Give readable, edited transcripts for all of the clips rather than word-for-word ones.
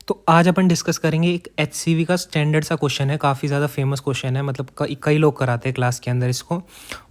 तो आज अपन डिस्कस करेंगे एक एचसीवी का स्टैंडर्ड सा क्वेश्चन है, काफ़ी ज़्यादा फेमस क्वेश्चन है, मतलब कई लोग कराते हैं क्लास के अंदर इसको।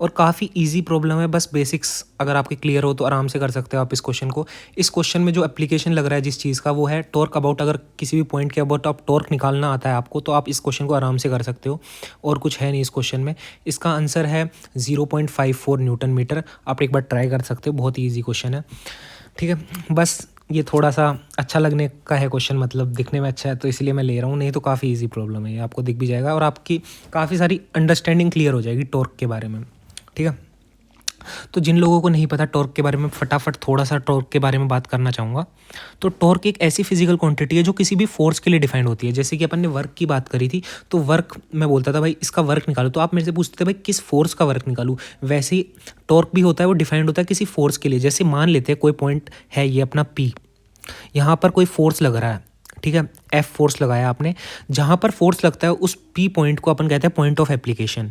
और काफ़ी इजी प्रॉब्लम है, बस बेसिक्स अगर आपके क्लियर हो तो आराम से कर सकते हो आप इस क्वेश्चन को। इस क्वेश्चन में जो एप्लीकेशन लग रहा है जिस चीज़ का, वो है टॉर्क अबाउट। अगर किसी भी पॉइंट के अबाउट आप टॉर्क निकालना आता है आपको, तो आप इस क्वेश्चन को आराम से कर सकते हो। और कुछ है नहीं इस क्वेश्चन में। इसका आंसर है 0.54 न्यूटन मीटर। आप एक बार ट्राई कर सकते हो, बहुत ही ईजी क्वेश्चन है। ठीक है, बस ये थोड़ा सा अच्छा लगने का है क्वेश्चन, मतलब दिखने में अच्छा है तो इसलिए मैं ले रहा हूँ, नहीं तो काफ़ी इजी प्रॉब्लम है, ये आपको दिख भी जाएगा और आपकी काफ़ी सारी अंडरस्टैंडिंग क्लियर हो जाएगी टॉर्क के बारे में। ठीक है, तो जिन लोगों को नहीं पता टॉर्क के बारे में, फटाफट थोड़ा सा टॉर्क के बारे में बात करना चाहूँगा। तो टॉर्क एक ऐसी फिजिकल क्वांटिटी है जो किसी भी फोर्स के लिए डिफाइंड होती है। जैसे कि अपन ने वर्क की बात करी थी, तो वर्क मैं बोलता था भाई इसका वर्क निकालो, तो आप मेरे से पूछते थे भाई किस फोर्स का वर्क निकालूँ। वैसे ही टॉर्क भी होता है, वो डिफाइंड होता है किसी फोर्स के लिए। जैसे मान लेते हैं कोई पॉइंट है ये अपना पी, यहाँ पर कोई फोर्स लग रहा है, ठीक है, एफ फोर्स लगाया आपने। जहाँ पर फोर्स लगता है उस पी पॉइंट को अपन कहते हैं point of application,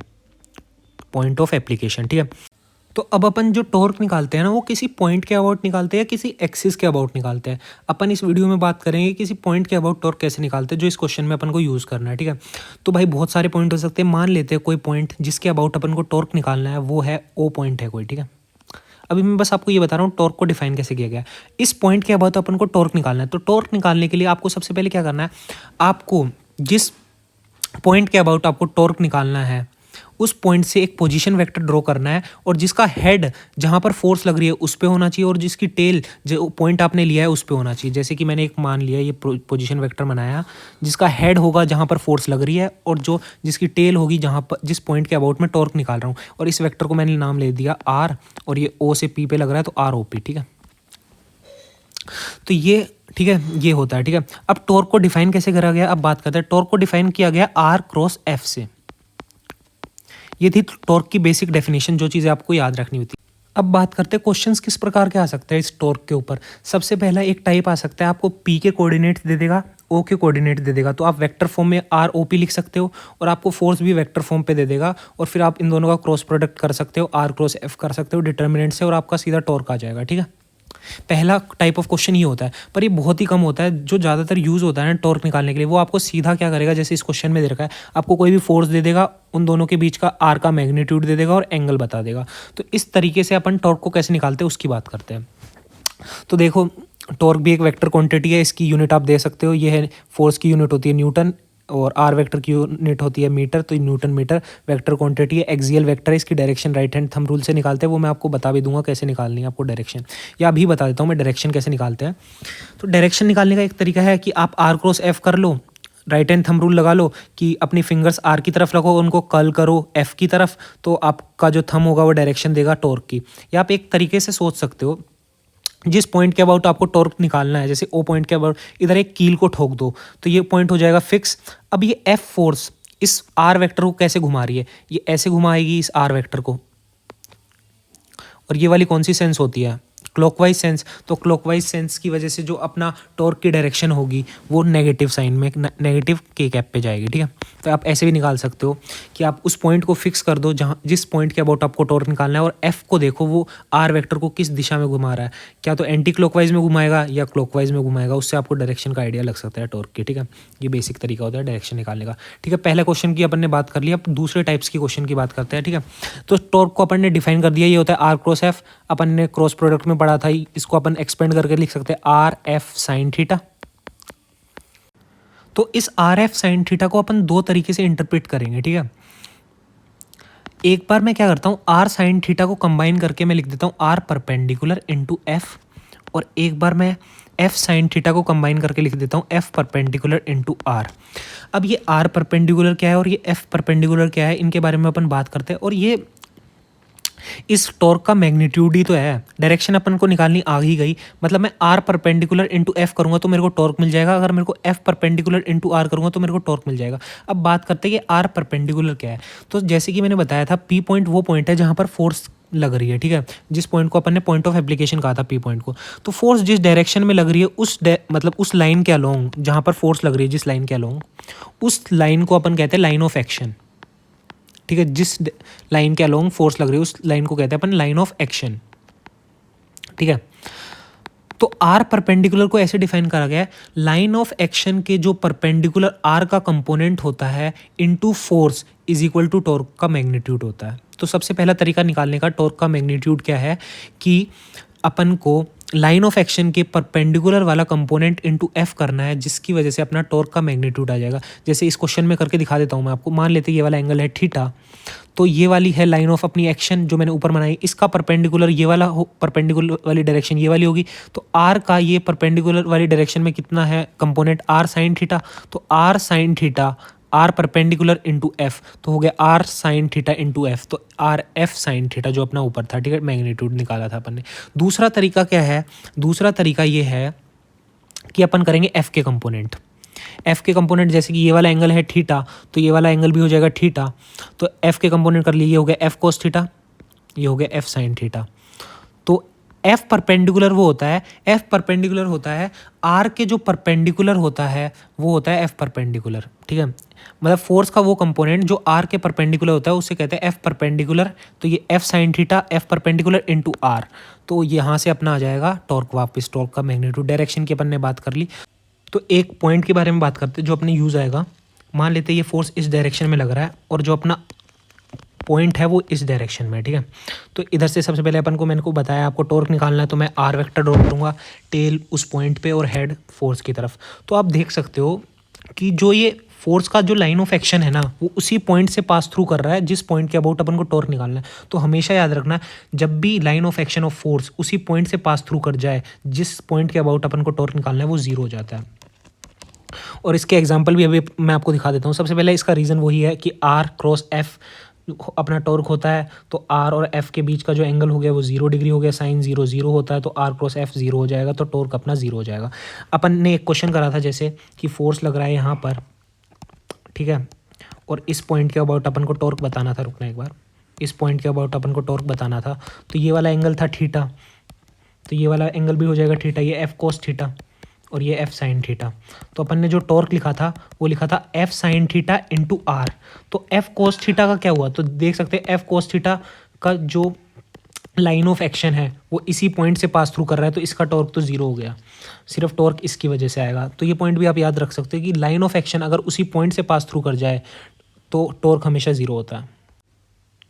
point of application. ठीक है, तो अब अपन जो टॉर्क निकालते हैं ना, वो किसी पॉइंट के अबाउट निकालते हैं, किसी एक्सिस के अबाउट निकालते हैं। अपन इस वीडियो में बात करेंगे किसी पॉइंट के अबाउट टॉर्क कैसे निकालते हैं, जो इस क्वेश्चन में अपन को यूज़ करना है। ठीक है, तो भाई बहुत सारे पॉइंट हो सकते हैं। मान लेते हैं कोई पॉइंट जिसके अबाउट अपन को टॉर्क निकालना है, वो है ओ पॉइंट है कोई। ठीक है, अभी मैं बस आपको ये बता रहा हूँ टॉर्क को डिफाइन कैसे किया गया है। इस पॉइंट के अबाउट अपन को टॉर्क निकालना है, तो टॉर्क निकालने के लिए आपको सबसे पहले क्या करना है, आपको जिस पॉइंट के अबाउट आपको टॉर्क निकालना है, उस पॉइंट से एक पोजीशन वेक्टर ड्रॉ करना है, और जिसका हेड जहाँ पर फोर्स लग रही है उस पे होना चाहिए, और जिसकी टेल जो पॉइंट आपने लिया है उस पे होना चाहिए। जैसे कि मैंने एक मान लिया, ये पोजीशन वेक्टर बनाया, जिसका हेड होगा जहाँ पर फोर्स लग रही है, और जो जिसकी टेल होगी जहाँ पर जिस पॉइंट के अबाउट में टॉर्क निकाल रहा हूँ। और इस वेक्टर को मैंने नाम ले दिया आर, और ये ओ से पी पे लग रहा है तो आर ओ पी। ठीक है, तो ये ठीक है, ये होता है। ठीक है, अब टॉर्क को डिफाइन कैसे करा गया, अब बात करते हैं। टॉर्क को डिफाइन किया गया आर क्रॉस एफ से। ये थी टॉर्क की बेसिक डेफिनेशन, जो चीज़ें आपको याद रखनी होती है। अब बात करते हैं क्वेश्चंस किस प्रकार के आ सकते हैं इस टॉर्क के ऊपर। सबसे पहला एक टाइप आ सकता है, आपको पी के कोऑर्डिनेट्स दे देगा, ओ के कोऑर्डिनेट दे देगा, तो आप वेक्टर फॉर्म में आर ओ पी लिख सकते हो, और आपको फोर्स भी वेक्टर फॉर्म पे दे देगा, और फिर आप इन दोनों का क्रॉस प्रोडक्ट कर सकते हो, आर क्रॉस एफ कर सकते हो डिटर्मिनेंट से, और आपका सीधा टॉर्क आ जाएगा। ठीक है, पहला टाइप ऑफ क्वेश्चन ये होता है, पर ये बहुत ही कम होता है। जो ज़्यादातर यूज़ होता है ना टॉर्क निकालने के लिए, वो आपको सीधा क्या करेगा, जैसे इस क्वेश्चन में दे रखा है, आपको कोई भी फोर्स दे देगा, उन दोनों के बीच का आर का मैग्नीट्यूड दे देगा और एंगल बता देगा। तो इस तरीके से अपन टॉर्क को कैसे निकालते हैं उसकी बात करते हैं। तो देखो, टॉर्क भी एक वेक्टर क्वांटिटी है, इसकी यूनिट आप दे सकते हो, ये है फोर्स की यूनिट होती है न्यूटन, और आर वेक्टर की यूनिट होती है मीटर, तो न्यूटन मीटर वेक्टर क्वांटिटी है। एक्सियल वेक्टर है, इसकी direction right hand thumb rule से निकालते हैं, वो मैं आपको बता भी दूंगा कैसे निकालनी है आपको डायरेक्शन, या अभी बता देता हूँ मैं डायरेक्शन कैसे निकालते हैं। तो डायरेक्शन निकालने का एक तरीका है कि आप आर क्रॉस एफ कर लो, राइट हैंड थंब रूल लगा लो कि अपनी फिंगर्स आर की तरफ रखो, उनको कर्ल करो एफ की तरफ, तो आपका जो थंब होगा वो डायरेक्शन देगा टॉर्क की। या आप एक तरीके से सोच सकते हो, जिस पॉइंट के अबाउट आपको टॉर्क निकालना है, जैसे ओ पॉइंट के अबाउट इधर एक कील को ठोक दो, तो ये पॉइंट हो जाएगा फिक्स। अब ये एफ फोर्स इस आर वेक्टर को कैसे घुमा रही है, ये ऐसे घुमाएगी इस आर वेक्टर को, और ये वाली कौन सी सेंस होती है, क्लॉकवाइज सेंस। तो क्लॉकवाइज सेंस की वजह से जो अपना टॉर्क की डायरेक्शन होगी वो नेगेटिव साइन में, नेगेटिव के कैप पे जाएगी। ठीक है, तो आप ऐसे भी निकाल सकते हो कि आप उस पॉइंट को फिक्स कर दो जहाँ जिस पॉइंट के अबाउट आपको टॉर्क निकालना है, और एफ को देखो वो आर वेक्टर को किस दिशा में घुमा रहा है, क्या तो एंटी क्लॉकवाइज में घुमाएगा या क्लॉकवाइज में घुमाएगा, उससे आपको डायरेक्शन का आइडिया लग सकता है टॉर्क की। ठीक है, ये बेसिक तरीका होता है डायरेक्शन निकालने का। ठीक है, पहले क्वेश्चन की अपन ने बात कर ली, अब दूसरे टाइप्स की क्वेश्चन की बात करते हैं। ठीक है, तो टॉर्क को अपन ने डिफाइन कर दिया, ये होता है आर क्रॉस एफ। अपन ने क्रॉस प्रोडक्ट में पढ़ा था, इसको अपन एक्सपेंड करके लिख सकते हैं आर एफ साइन थीटा। तो इस आर एफ साइन थीटा को अपन दो तरीके से इंटरप्रेट करेंगे। ठीक है, एक बार मैं क्या करता हूँ, आर साइन थीटा को कंबाइन करके मैं लिख देता हूँ आर परपेंडिकुलर इंटू एफ, और एक बार मैं एफ साइन थीटा को कंबाइन करके लिख देता हूँ एफ परपेंडिकुलर इंटू आर। अब ये आर परपेंडिकुलर क्या है और ये एफ परपेंडिकुलर क्या है, इनके बारे में अपन बात करते हैं। और ये इस टॉर्क का मैग्नीट्यूड ही तो है, डायरेक्शन अपन को निकालनी आ ही गई, मतलब मैं आर परपेंडिकुलर इंटू एफ करूंगा तो मेरे को टॉर्क मिल जाएगा, अगर मेरे को एफ परपेंडिकुलर इंटू आर करूंगा तो मेरे को टॉर्क मिल जाएगा। अब बात करते हैं कि आर परपेंडिकुलर क्या है। तो जैसे कि मैंने बताया था, पी पॉइंट वो पॉइंट है जहाँ पर फोर्स लग रही है। ठीक है, जिस पॉइंट को अपन ने पॉइंट ऑफ एप्लीकेशन कहा था पी पॉइंट को, तो फोर्स जिस डायरेक्शन में लग रही है मतलब उस लाइन के अलोंग जहाँ पर फोर्स लग रही है, जिस लाइन के अलोंग, उस लाइन को अपन कहते हैं लाइन ऑफ एक्शन। ठीक है, जिस लाइन के अलोंग फोर्स लग रही है उस लाइन को कहते हैं अपन लाइन ऑफ एक्शन। ठीक है, तो आर परपेंडिकुलर को ऐसे डिफाइन करा गया है, लाइन ऑफ एक्शन के जो परपेंडिकुलर आर का कंपोनेंट होता है into force is equal to torque का मैग्नीट्यूड होता है। तो सबसे पहला तरीका निकालने का टॉर्क का मैग्नीट्यूड क्या है कि अपन को लाइन ऑफ एक्शन के परपेंडिकुलर वाला कंपोनेंट इनटू एफ करना है, जिसकी वजह से अपना टॉर्क का मैग्नीट्यूड आ जाएगा। जैसे इस क्वेश्चन में करके दिखा देता हूँ मैं आपको। मान लेते हैं ये वाला एंगल है थीटा, तो ये वाली है लाइन ऑफ अपनी एक्शन जो मैंने ऊपर बनाई, इसका परपेंडिकुलर ये वाला परपेंडिकुलर वाली डायरेक्शन ये वाली होगी। तो आर का ये परपेंडिकुलर वाली डायरेक्शन में कितना है कंपोनेंट, आर साइन थीटा। तो r sine theta r perpendicular into F, तो हो गया r sine theta into F, तो आर एफ साइन थीटा जो अपना ऊपर था, ठीक है, मैग्नीट्यूड निकाला था अपन ने। दूसरा तरीका क्या है, दूसरा तरीका ये है कि अपन करेंगे एफ के कंपोनेंट। एफ के कंपोनेंट जैसे कि ये वाला एंगल है थीटा, तो ये वाला एंगल भी हो जाएगा थीटा। तो एफ के कंपोनेंट कर लिए, ये हो गया एफ कोस थीटा, ये हो गया एफ साइन थीटा। तो एफ परपेंडिकुलर वो होता है, एफ परपेंडिकुलर होता है आर के जो परपेंडिकुलर होता है वो होता है एफ परपेंडिकुलर, ठीक है। मतलब फोर्स का वो कंपोनेंट जो आर के परपेंडिकुलर होता है उसे कहते हैं एफ परपेंडिकुलर। तो ये F sine theta F perpendicular into r, तो यहाँ से अपना आ जाएगा टॉर्क। वापस टॉर्क का मैग्नीट्यूड, डायरेक्शन की अपन ने बात कर ली। तो एक पॉइंट के बारे में बात करते हैं जो अपने यूज़ आएगा। मान लेते हैं ये फोर्स इस डायरेक्शन में लग रहा है और जो अपना पॉइंट है वो इस डायरेक्शन में, ठीक है। तो इधर से सबसे पहले अपन को, मैंने को बताया आपको टॉर्क निकालना है, तो मैं आर वेक्टर ड्रॉ करूँगा, टेल उस पॉइंट पे और हेड फोर्स की तरफ। तो आप देख सकते हो कि जो ये फोर्स का जो लाइन ऑफ एक्शन है ना वो उसी पॉइंट से पास थ्रू कर रहा है जिस पॉइंट के अबाउट अपन को टॉर्क निकालना है। तो हमेशा याद रखना, जब भी line of action of force उसी पॉइंट से पास थ्रू कर जाए जिस पॉइंट के अबाउट अपन को टॉर्क निकालना है, वो जीरो हो जाता है। और इसके एग्जाम्पल भी अभी मैं आपको दिखा देता हूँ। सबसे पहले इसका रीज़न वही है कि आर क्रॉस एफ अपना टॉर्क होता है, तो आर और एफ के बीच का जो एंगल हो गया वो 0 डिग्री हो गया, साइन 0 0 होता है, तो आर क्रॉस एफ 0 हो जाएगा, तो टॉर्क अपना 0 हो जाएगा। अपन ने एक क्वेश्चन करा था जैसे कि फोर्स लग रहा है यहाँ पर, ठीक है, और इस पॉइंट के अबाउट अपन को टॉर्क बताना था। रुकना एक बार, इस पॉइंट के अबाउट अपन को टॉर्क बताना था। तो ये वाला एंगल था थीटा, तो ये वाला एंगल भी हो जाएगा थीटा, ये एफ कोस थीटा और ये एफ साइन थीटा। तो अपन ने जो टॉर्क लिखा था वो लिखा था F sine theta into r. तो एफ कोस थीटा का क्या हुआ, तो देख सकते हैं एफ कोस थीटा का जो लाइन ऑफ एक्शन है वो इसी पॉइंट से पास थ्रू कर रहा है, तो इसका टॉर्क तो 0 हो गया, सिर्फ टॉर्क इसकी वजह से आएगा। तो ये पॉइंट भी आप याद रख सकते हो कि लाइन ऑफ एक्शन अगर उसी पॉइंट से पास थ्रू कर जाए तो टॉर्क हमेशा 0 होता है।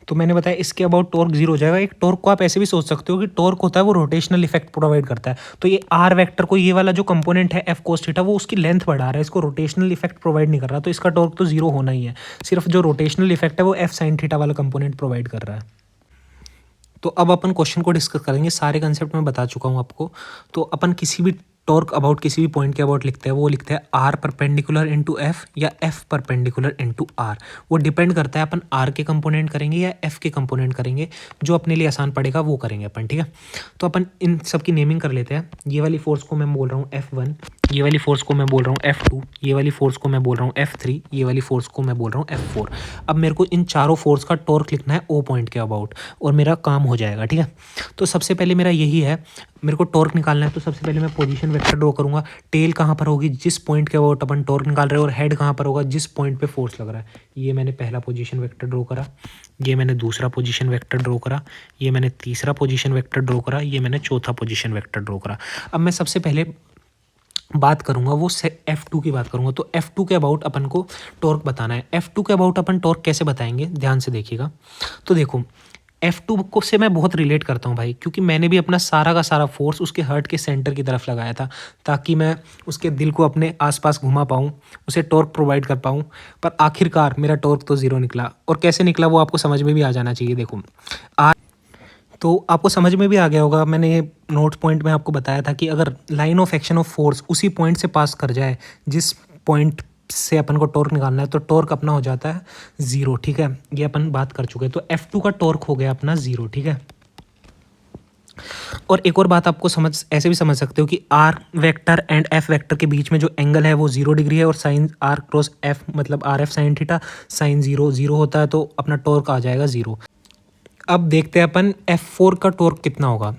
तो मैंने बताया इसके अबाउट टॉर्क 0 हो जाएगा। एक टॉर्क को आप ऐसे भी सोच सकते हो कि टॉर्क होता है वो रोटेशनल इफेक्ट प्रोवाइड करता है। तो ये आर वेक्टर को, ये वाला जो कंपोनेंट है एफ कोस थीटा, वो उसकी लेंथ बढ़ा रहा है, इसको रोटेशनल इफेक्ट प्रोवाइड नहीं कर रहा, तो इसका टॉर्क तो 0 होना ही है। सिर्फ जो रोटेशनल इफेक्ट है वो एफ साइन थीटा वाला कंपोनेंट प्रोवाइड कर रहा है। तो अब अपन क्वेश्चन को डिस्कस करेंगे। सारे कंसेप्ट मैं बता चुका हूँ आपको। तो अपन किसी भी टॉर्क अबाउट किसी भी पॉइंट के अबाउट लिखते हैं, वो लिखते हैं आर परपेंडिकुलर इंटू एफ या एफ परपेंडिकुलर इंटू आर। वो डिपेंड करता है अपन आर के कंपोनेंट करेंगे या एफ के कंपोनेंट करेंगे, जो अपने लिए आसान पड़ेगा वो करेंगे अपन, ठीक है। तो अपन इन सब की नेमिंग कर लेते हैं। ये वाली फोर्स को मैं बोल रहा हूँ F1, ये वाली फोर्स को मैं बोल रहा हूँ F2, ये वाली फोर्स को मैं बोल रहा हूँ F3, ये वाली फोर्स को मैं बोल रहा हूँ F4। अब मेरे को इन चारों फोर्स का टॉर्क लिखना है O पॉइंट के अबाउट और मेरा काम हो जाएगा, ठीक है। तो सबसे पहले मेरा यही है, मेरे को टॉर्क निकालना है। तो सबसे पहले मैं पोजीशन वेक्टर ड्रॉ करूंगा। टेल कहाँ पर होगी, जिस पॉइंट के अबाउट अपन टॉर्क निकाल रहे हैं, और हेड कहाँ पर होगा, जिस पॉइंट पे फोर्स लग रहा है। ये मैंने पहला पोजीशन वेक्टर ड्रॉ करा, ये मैंने दूसरा पोजीशन वेक्टर ड्रॉ करा, ये मैंने तीसरा पोजीशन वेक्टर ड्रॉ करा, ये मैंने चौथा पोजीशन वेक्टर ड्रॉ करा। अब मैं सबसे पहले बात करूंगा वो F2 की बात करूंगा। तो F2 के अबाउट अपन को टॉर्क बताना है। F2 के अबाउट अपन टॉर्क कैसे बताएंगे, ध्यान से देखिएगा। तो देखो F2 को से मैं बहुत रिलेट करता हूँ भाई, क्योंकि मैंने भी अपना सारा का सारा फोर्स उसके हार्ट के सेंटर की तरफ लगाया था, ताकि मैं उसके दिल को अपने आसपास घुमा पाऊँ, उसे टॉर्क प्रोवाइड कर पाऊँ। पर आखिरकार मेरा टॉर्क तो 0 निकला। और कैसे निकला वो आपको समझ में भी आ जाना चाहिए। देखो तो आपको समझ में भी आ गया होगा, मैंने ये नोट पॉइंट में आपको बताया था कि अगर line of action of force उसी पॉइंट से पास कर जाए जिस पॉइंट से अपन को टॉर्क निकालना है, तो टॉर्क अपना हो जाता है 0, ठीक है। ये अपन बात कर चुके हैं। तो F2 का टॉर्क हो गया अपना 0, ठीक है। और एक और बात आपको ऐसे भी समझ सकते हो कि r vector and F vector के बीच में जो एंगल है वो 0 डिग्री है, और साइन आर क्रॉस एफ मतलब r F sine theta, sine 0 0 होता है, तो अपना टॉर्क आ जाएगा 0। अब देखते हैं अपन F4 का टॉर्क कितना होगा।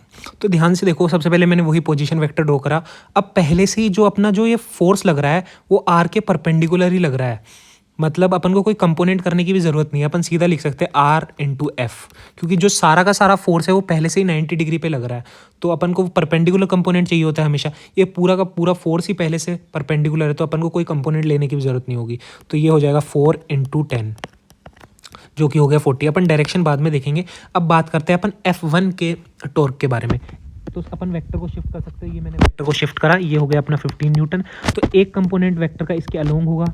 तो ध्यान से देखो, सबसे पहले मैंने वही पोजीशन वेक्टर ड्रॉ करा। अब पहले से ही जो अपना जो ये फोर्स लग रहा है वो आर के परपेंडिकुलर ही लग रहा है, मतलब अपन को कोई कंपोनेंट करने की भी ज़रूरत नहीं है, अपन सीधा लिख सकते हैं आर इंटू एफ, क्योंकि जो सारा का सारा फोर्स है वो पहले से ही 90 डिग्री पे लग रहा है, तो अपन को परपेंडिकुलर कंपोनेंट चाहिए होता है हमेशा। ये पूरा का पूरा फोर्स ही पहले से परपेंडिकुलर है, तो अपन को कोई कंपोनेंट लेने की भी ज़रूरत नहीं होगी। तो ये हो जाएगा 4 × 10 जो कि हो गया 40। अपन डायरेक्शन बाद में देखेंगे। अब बात करते हैं अपन F1 के टॉर्क के बारे में। तो अपन वेक्टर को शिफ्ट कर सकते हैं, ये मैंने वेक्टर को शिफ्ट करा, ये हो गया अपना 15 न्यूटन। तो एक कंपोनेंट वेक्टर का इसके अलोंग होगा,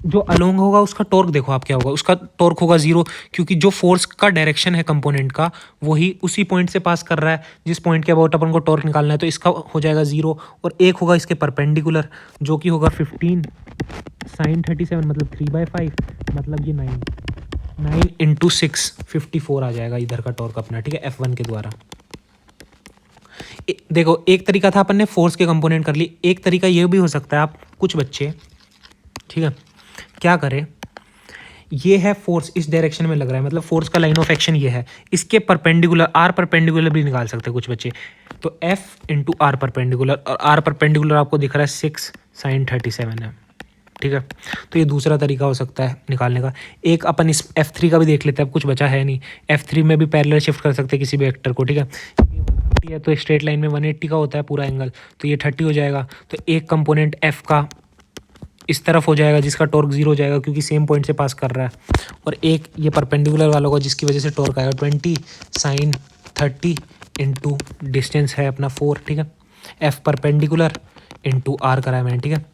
जो अलोंग होगा उसका टॉर्क देखो आप क्या होगा, उसका टॉर्क होगा 0, क्योंकि जो फोर्स का डायरेक्शन है कंपोनेंट का वही उसी पॉइंट से पास कर रहा है जिस पॉइंट के अबाउट अपन को टॉर्क निकालना है, तो इसका हो जाएगा 0। और एक होगा इसके परपेंडिकुलर जो कि होगा 15 sin 37 मतलब 3/5, मतलब ये 9 × 6 54 आ जाएगा इधर का टॉर्क अपना, ठीक है, F1 के द्वारा। देखो एक तरीका था अपन ने फोर्स के कंपोनेंट कर लिए, एक तरीका ये भी हो सकता है, आप कुछ बच्चे, ठीक है, क्या करें, ये है फोर्स इस डायरेक्शन में लग रहा है, मतलब फोर्स का लाइन ऑफ एक्शन ये है, इसके परपेंडिकुलर आर परपेंडिकुलर भी निकाल सकते हैं कुछ बच्चे। तो F × R परपेंडिकुलर, और आर परपेंडिकुलर आपको दिख रहा है 6 sin 37 है, ठीक है। तो ये दूसरा तरीका हो सकता है निकालने का। एक अपन इस F3 का भी देख लेते हैं, अब कुछ बचा है नहीं। F3 में भी पैरेलल शिफ्ट कर सकते हैं किसी भी वेक्टर को, ठीक है। ये 130 है तो स्ट्रेट लाइन में 180 का होता है पूरा एंगल, तो ये 30 हो जाएगा। तो एक कंपोनेंट F का इस तरफ हो जाएगा जिसका टॉर्क 0 हो जाएगा क्योंकि सेम पॉइंट से पास कर रहा है, और एक ये परपेंडिकुलर वाला होगा जिसकी वजह से टॉर्क आएगा 20 sin 30 इंटू डिस्टेंस है अपना 4, ठीक है। F परपेंडिकुलर इंटू R करा है मैंने, ठीक है।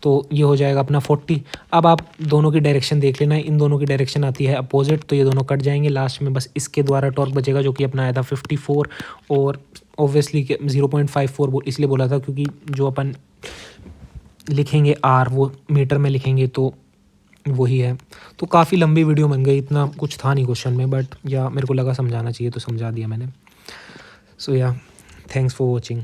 तो ये हो जाएगा अपना 40। अब आप दोनों की डायरेक्शन देख लेना, इन दोनों की डायरेक्शन आती है अपोजिट, तो ये दोनों कट जाएंगे, लास्ट में बस इसके द्वारा टॉर्क बचेगा जो कि अपना आया था 54। और ऑब्वियसली 0.54 इसलिए बोला था क्योंकि जो अपन लिखेंगे R वो मीटर में लिखेंगे तो वही है। तो काफ़ी लंबी वीडियो बन गई, इतना कुछ था नहीं क्वेश्चन में, बट या मेरे को लगा समझाना चाहिए तो समझा दिया मैंने। सो या थैंक्स फॉर वॉचिंग।